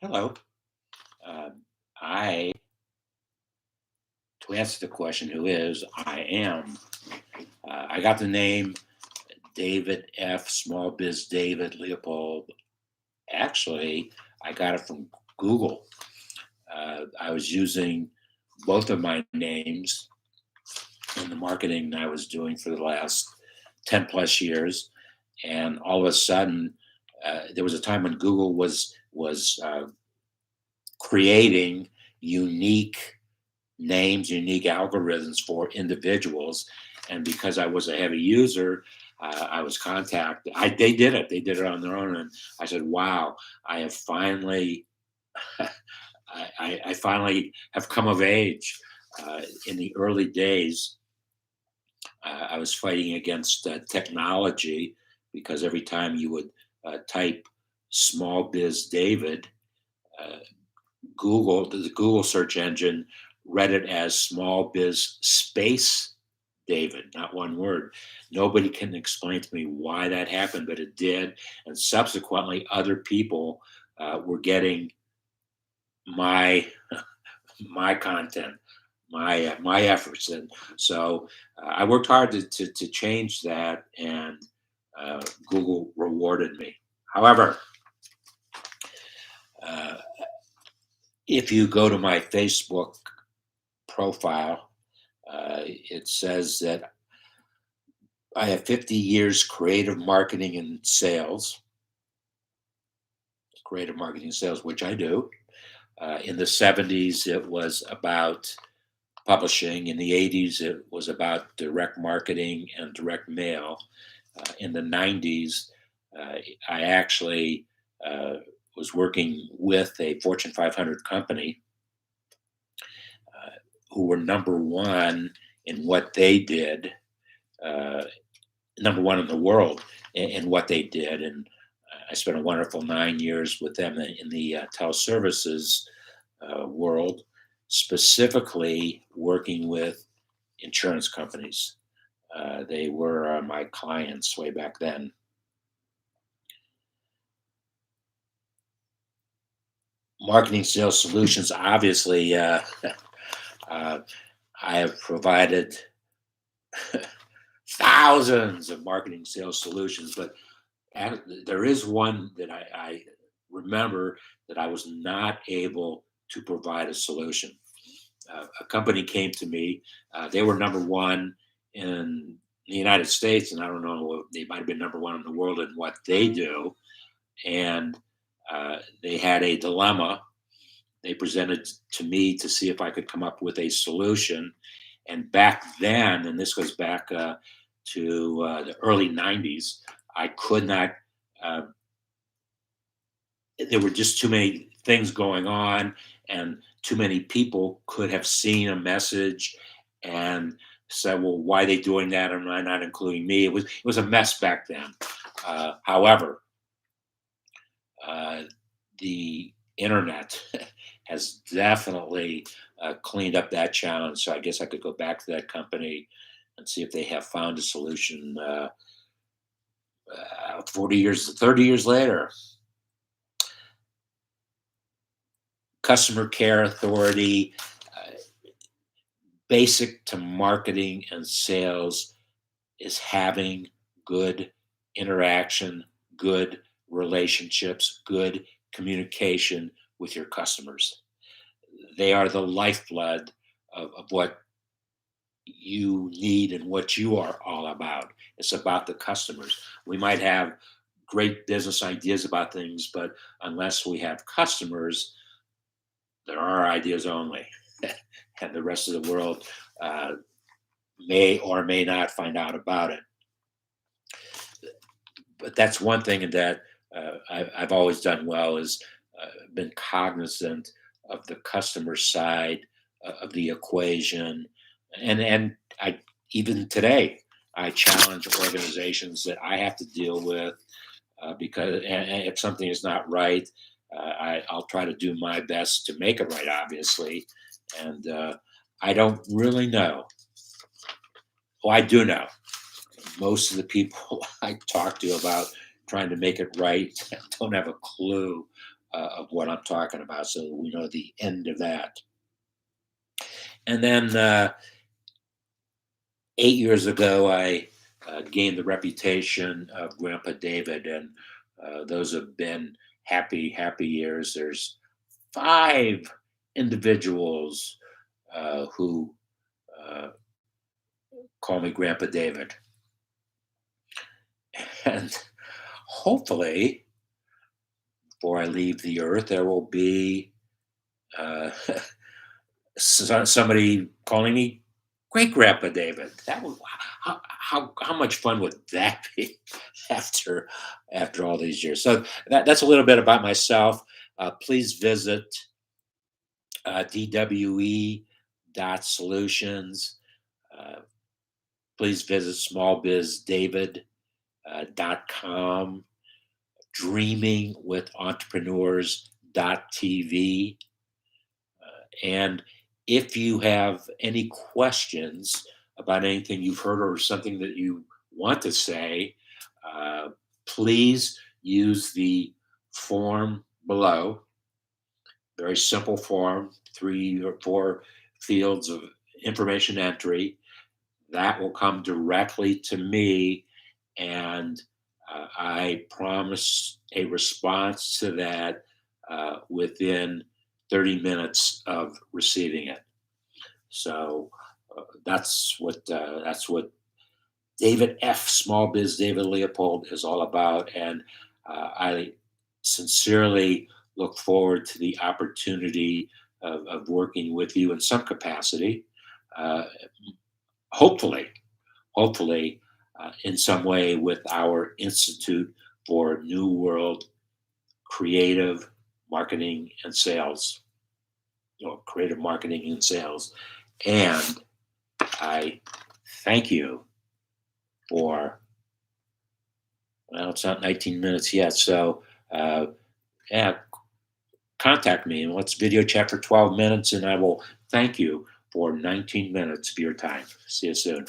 Hello. I, to answer the question, who is, I am. I got the name David F. Small Biz David Leopold. Actually, I got it from Google. I was using both of my names in the marketing I was doing for the last 10 plus years. And all of a sudden, there was a time when Google was creating unique names, unique algorithms for individuals. And because I was a heavy user, I was contacted. They did it. They did it on their own. And I said, "Wow, I have finally, I finally have come of age." In the early days, I was fighting against technology because every time you would type "small biz David," uh, the Google search engine read it as small biz space David, not one word. Nobody can explain to me why that happened, but it did. And subsequently, other people were getting my my content, my efforts, and so I worked hard to change that, and Google rewarded me. However, uh, if you go to my Facebook profile, it says that I have 50 years creative marketing and sales, which I do. In the 70s, it was about publishing. In the 80s, it was about direct marketing and direct mail. In the 90s, I actually was working with a Fortune 500 company who were number one in what they did, uh, number one in the world in what they did. And I spent a wonderful 9 years with them in the teleservices world, specifically working with insurance companies. They were my clients way back then. Marketing sales solutions, obviously, uh, I have provided thousands of marketing sales solutions, but there is one that I remember that I was not able to provide a solution. A company came to me. They were number one in the United States, and I don't know, they might have been number one in the world in what they do. And they had a dilemma. They presented to me to see if I could come up with a solution. And back then, and this goes back to the early 90s, I could not, uh, there were just too many things going on, and too many people could have seen a message and said, "Well, why are they doing that? Am I not including me?" It was a mess back then. However, uh, the internet has definitely cleaned up that challenge. So I guess I could go back to that company and see if they have found a solution 40 years, 30 years later. Customer care authority, uh, basic to marketing and sales, is having good interaction, good relationships, good communication with your customers. They are the lifeblood of what you need and what you are all about. It's about the customers. We might have great business ideas about things, but unless we have customers, there are ideas only. And the rest of the world uh, may or may not find out about it. But that's one thing that I've always done well is been cognizant of the customer side of the equation, and I even today I challenge organizations that I have to deal with because and if something is not right, I'll try to do my best to make it right, obviously, and I don't really know. Well, I do know most of the people I talk to about trying to make it right don't have a clue of what I'm talking about, so that we know the end of that. And then 8 years ago, I gained the reputation of Grandpa David, and those have been happy years. There's 5 individuals who uh, call me Grandpa David, and hopefully, before I leave the earth, there will be uh, somebody calling me Great Grandpa David. That would how much fun would that be after all these years? So that's a little bit about myself. Please visit dwe.solutions. Uh, please visit smallbizdavid.com, dreamingwithentrepreneurs.tv. And if you have any questions about anything you've heard or something that you want to say, uh, please use the form below. Very simple form, 3 or 4 fields of information entry. That will come directly to me, and I promise a response to that within 30 minutes of receiving it. So that's what David F. Small Biz David Leopold is all about, and I sincerely look forward to the opportunity of working with you in some capacity. Uh, hopefully, in some way with our Institute for New World Creative Marketing and Sales, creative marketing and sales. And I thank you for, well, it's not 19 minutes yet. So, yeah, contact me and let's video chat for 12 minutes, and I will thank you for 19 minutes of your time. See you soon.